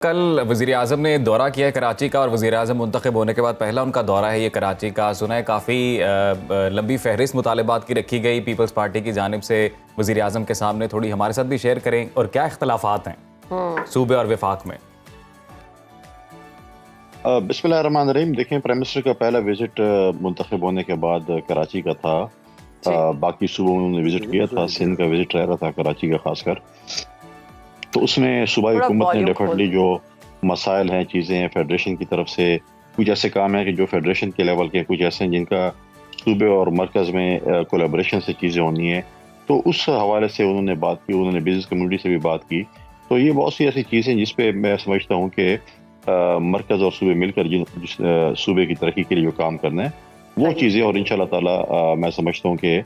कल वज़ीर-ए-आज़म ने दौरा किया है कराची का और वज़ीर-ए-आज़म मुंतखब होने के बाद पहला उनका दौरा है ये कराची का। सुना है काफ़ी लंबी फहरिस्त मुतालबात की रखी गई पीपल्स पार्टी की जानिब से वज़ीर-ए-आज़म के सामने। थोड़ी हमारे साथ भी शेयर करें और क्या इख्तलाफात हैं सूबे और वफाक में। बिस्मिल्लाहिर्रहमानिर्रहीम। देखें, प्राइम मिनिस्टर का पहला विजिट मुंतखब होने के बाद कराची का था। बाकी सूबों में उन्होंने विजिट किया था, सिंध का विजिट रह रहा था कराची का खासकर। तो उसमें सूबाई हुकूमत ने डेफिनेटली जो मसाइल हैं, चीज़ें हैं, फेडरेशन की तरफ से कुछ ऐसे काम हैं कि जो फेडरेशन के लेवल के, कुछ ऐसे हैं जिनका सूबे और मरकज़ में कोलैबोरेशन से चीज़ें होनी है। तो उस हवाले से उन्होंने बात की, उन्होंने बिजनेस कम्युनिटी से भी बात की। तो ये बहुत सी ऐसी चीज़ें जिस पे मैं समझता हूँ कि मरकज़ और सूबे मिलकर जिस सूबे की तरक्की के लिए जो काम करना है वो चीज़ें, और इंशाल्लाह ताला मैं समझता हूँ कि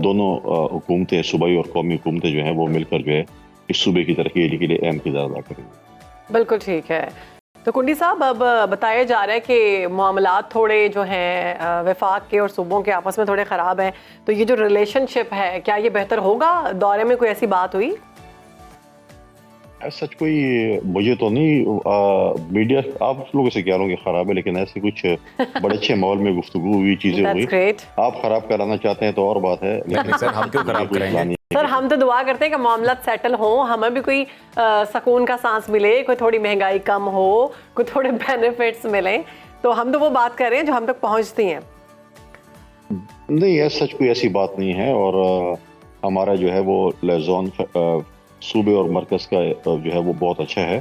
दोनों हुकूमतें, सूबाई और कौमी हुकूमतें जो हैं वो मिलकर जो है इस सूबे की तरक्की के लिए अहम किरदार अदा करेंगे। बिल्कुल ठीक है। तो कुंडी साहब, अब बताया जा रहा है कि मामलात थोड़े जो हैं वफाक के और सूबों के आपस में थोड़े ख़राब हैं, तो ये जो रिलेशनशिप है क्या ये बेहतर होगा? दौरे में कोई ऐसी बात हुई? सच कोई मुझे तो नहीं, मीडिया आप लोगों से कह रहा हूँ कि ख़राब है, लेकिन ऐसे कुछ बड़े अच्छे माहौल में गुफ्तगू हुई, चीज़ें हुई। आप ख़राब कराना चाहते हैं तो और बात है, लेकिन सर हम क्यों ख़राब करेंगे? सर हम तो दुआ करते हैं कि मामला सेटल हो, हमें भी कोई सुकून का सांस मिले, कोई थोड़ी महंगाई कम हो, कोई थोड़े बेनिफिट्स मिले, तो हम तो वो बात कर रहे हैं जो हम तक पहुंचती हैं। नहीं, सच कोई ऐसी बात नहीं है। और हमारा जो है वो लेज़ोन सूबे और मरकज़ का जो है वो बहुत अच्छा है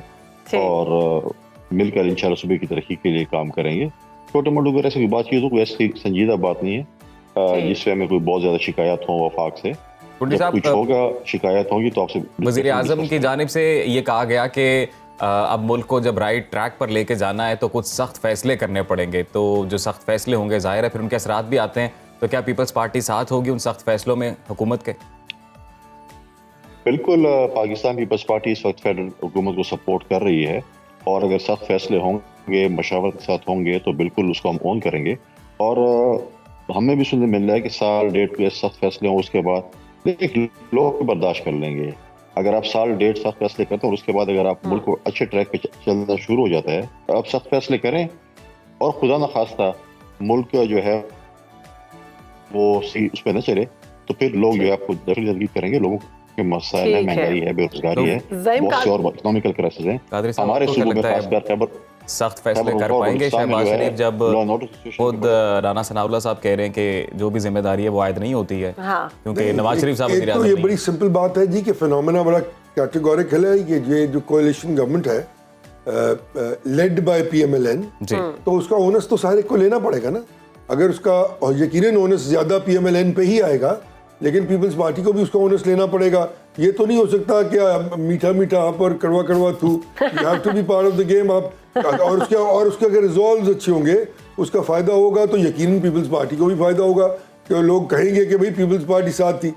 और मिलकर इंशाल्लाह सूबे की तरक्की के लिए काम करेंगे। छोटे मोटे अगर ऐसी बातचीत हो, कोई ऐसी संजीदा बात नहीं है जिससे हमें कोई बहुत ज़्यादा शिकायत हो वफाक से। कुछ होगा, शिकायत होगी तो आपसे। वज़ीर-ए-आज़म की जानिब से ये कहा गया कि अब मुल्क को जब राइट ट्रैक पर लेके जाना है तो कुछ सख्त फैसले करने पड़ेंगे। तो जो सख्त फैसले होंगे ज़ाहिर है फिर उनके असरात भी आते हैं। तो क्या पीपल्स पार्टी साथ होगी उन सख्त फैसलों में हुकूमत के? बिल्कुल, पाकिस्तान पीपल्स पार्टी इस वक्त फेडरल हुकूमत को सपोर्ट कर रही है और अगर सख्त फैसले होंगे, मशावरत के साथ होंगे तो बिल्कुल उसको हम ऑन करेंगे। और हमें भी सुनने मिल रहा है कि साल डेढ़ के सख्त फैसले हों, उसके बाद लोग बर्दाश्त कर लेंगे। अगर आप साल डेढ़ सख्त फैसले करते हैं और उसके बाद अगर आप मुल्क को अच्छे ट्रैक पे चलना शुरू हो जाता है, तो आप सख्त फैसले करें और खुदा न खास्ता मुल्क जो है वो उस पर न चले तो फिर लोग जो है आपको दखल करेंगे। लोगों के मसाइल है, महंगाई है, बेरोजगारी है, बहुत से और इकोनॉमिकल क्राइसिस हैं हमारे सूबों में, खासकर सख्त फैसले कर पाएंगे शहबाज शरीफ जब खुद राना सनाउल्लाह साहब कह रहे हैं कि जो भी जिम्मेदारी है वो आयद नहीं होती है? क्योंकि नवाज शरीफ साहब तो ये बड़ी सिंपल बात है जी कि फिनोमेना बड़ा कैटेगोरिकल है कि ये जो कोalition गवर्नमेंट है लेड बाय PMLN, तो उसका ओनस तो सारे को लेना पड़ेगा ना। अगर उसका, और यकीनन ओनस ज्यादा PMLN पे ही आएगा, लेकिन पीपल्स पार्टी को भी उसका ओनस लेना पड़ेगा। ये तो नहीं हो सकता कि मीठा मीठा आप और कड़वा कड़वा थू। You have to be part of the game. आप और उसके अगर रिजॉल्व अच्छे होंगे, उसका फायदा होगा तो यकीनन पीपल्स पार्टी को भी फायदा होगा कि लोग कहेंगे कि भाई पीपल्स पार्टी साथ थी।